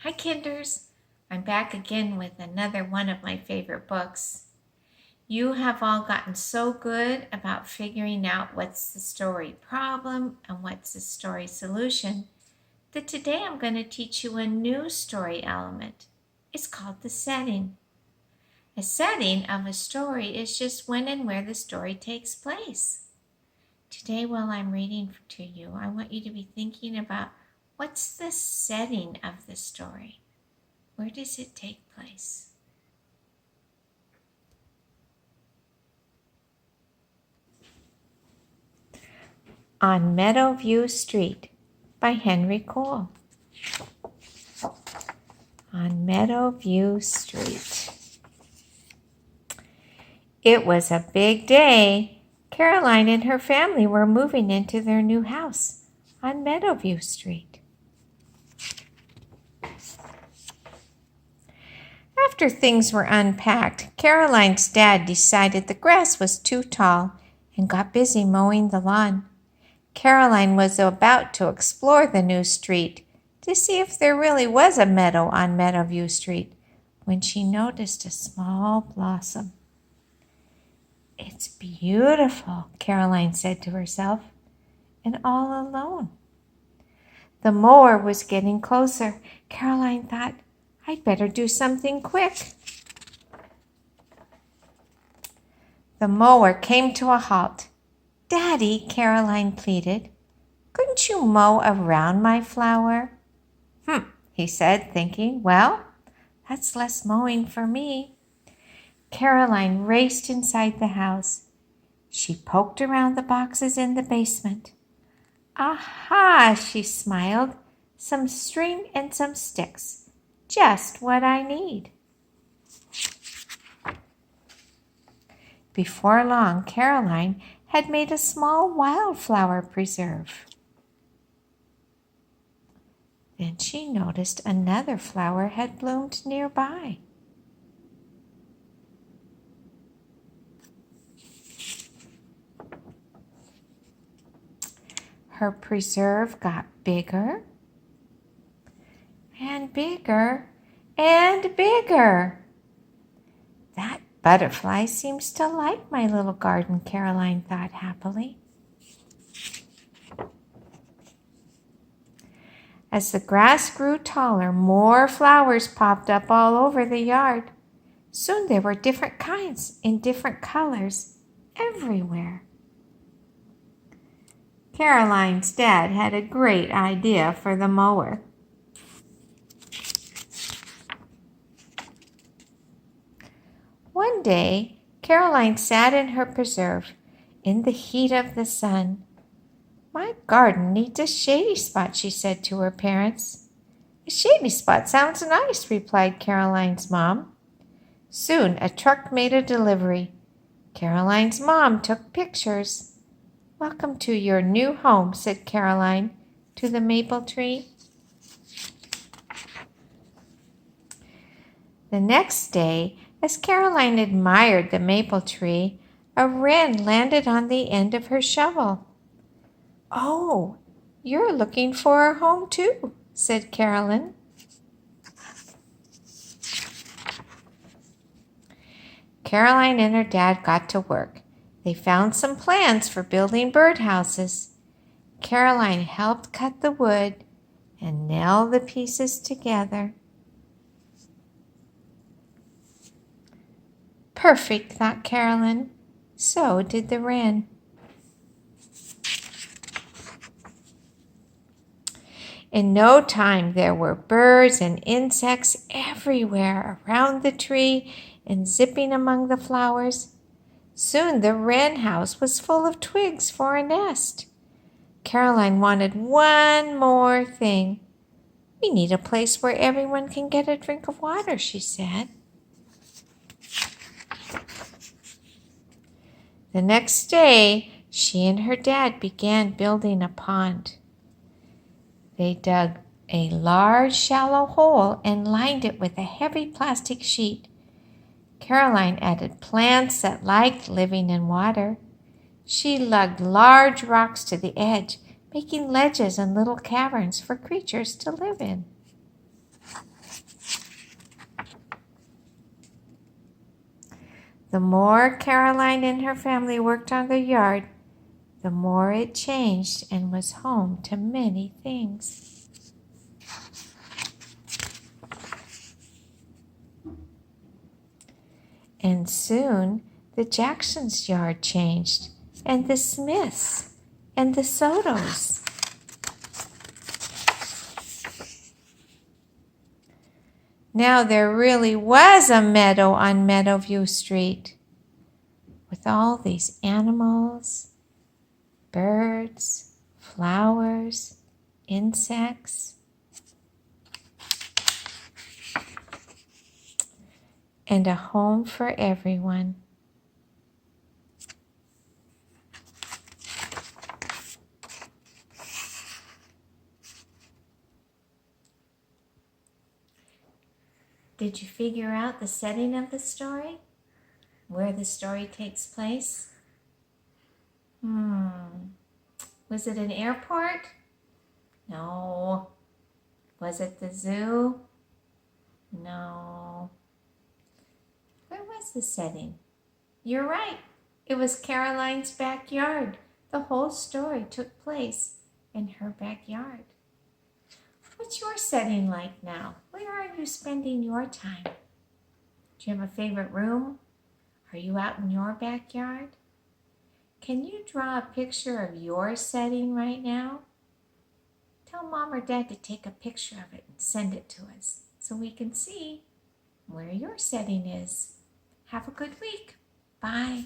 Hi, Kinders. I'm back again with another one of my favorite books. You have all gotten so good about figuring out what's the story problem and what's the story solution that today I'm going to teach you a new story element. It's called the setting. A setting of a story is just when and where the story takes place. Today, while I'm reading to you, I want you to be thinking about what's the setting of the story. Where does it take place? On Meadowview Street by Henry Cole. On Meadowview Street. It was a big day. Caroline and her family were moving into their new house on Meadowview Street. After things were unpacked, Caroline's dad decided the grass was too tall and got busy mowing the lawn. Caroline was about to explore the new street to see if there really was a meadow on Meadowview Street when she noticed a small blossom. "It's beautiful," Caroline said to herself, and all alone. The mower was getting closer. Caroline thought, "I'd better do something quick." The mower came to a halt. "Daddy," Caroline pleaded, "couldn't you mow around my flower?" He said, thinking, "Well, that's less mowing for me." Caroline raced inside the house. She poked around the boxes in the basement. "Aha," she smiled, "some string and some sticks. Just what I need." Before long, Caroline had made a small wildflower preserve. Then she noticed another flower had bloomed nearby. Her preserve got bigger and bigger and bigger. "That butterfly seems to like my little garden," Caroline thought happily. As the grass grew taller, more flowers popped up all over the yard. Soon there were different kinds in different colors everywhere. Caroline's dad had a great idea for the mower. One day, Caroline sat in her preserve in the heat of the sun. "My garden needs a shady spot," she said to her parents. "A shady spot sounds nice," replied Caroline's mom. Soon a truck made a delivery. Caroline's mom took pictures. "Welcome to your new home," said Caroline to the maple tree. The next day, as Caroline admired the maple tree, a wren landed on the end of her shovel. "Oh, you're looking for a home too," said Caroline. Caroline and her dad got to work. They found some plans for building birdhouses. Caroline helped cut the wood and nail the pieces together. "Perfect," thought Caroline. So did the wren. In no time, there were birds and insects everywhere around the tree and zipping among the flowers. Soon the wren house was full of twigs for a nest. Caroline wanted one more thing. "We need a place where everyone can get a drink of water," she said. The next day, she and her dad began building a pond. They dug a large, shallow hole and lined it with a heavy plastic sheet. Caroline added plants that liked living in water. She lugged large rocks to the edge, making ledges and little caverns for creatures to live in. The more Caroline and her family worked on their yard, the more it changed and was home to many things. And soon the Jacksons' yard changed, and the Smiths, and the Sotos. Now there really was a meadow on Meadowview Street with all these animals, birds, flowers, insects, and a home for everyone. Did you figure out the setting of the story? Where the story takes place? Was it an airport? No. Was it the zoo? No. Where was the setting? You're right. It was Caroline's backyard. The whole story took place in her backyard. What's your setting like now? Where are you spending your time? Do you have a favorite room? Are you out in your backyard? Can you draw a picture of your setting right now? Tell Mom or Dad to take a picture of it and send it to us so we can see where your setting is. Have a good week. Bye.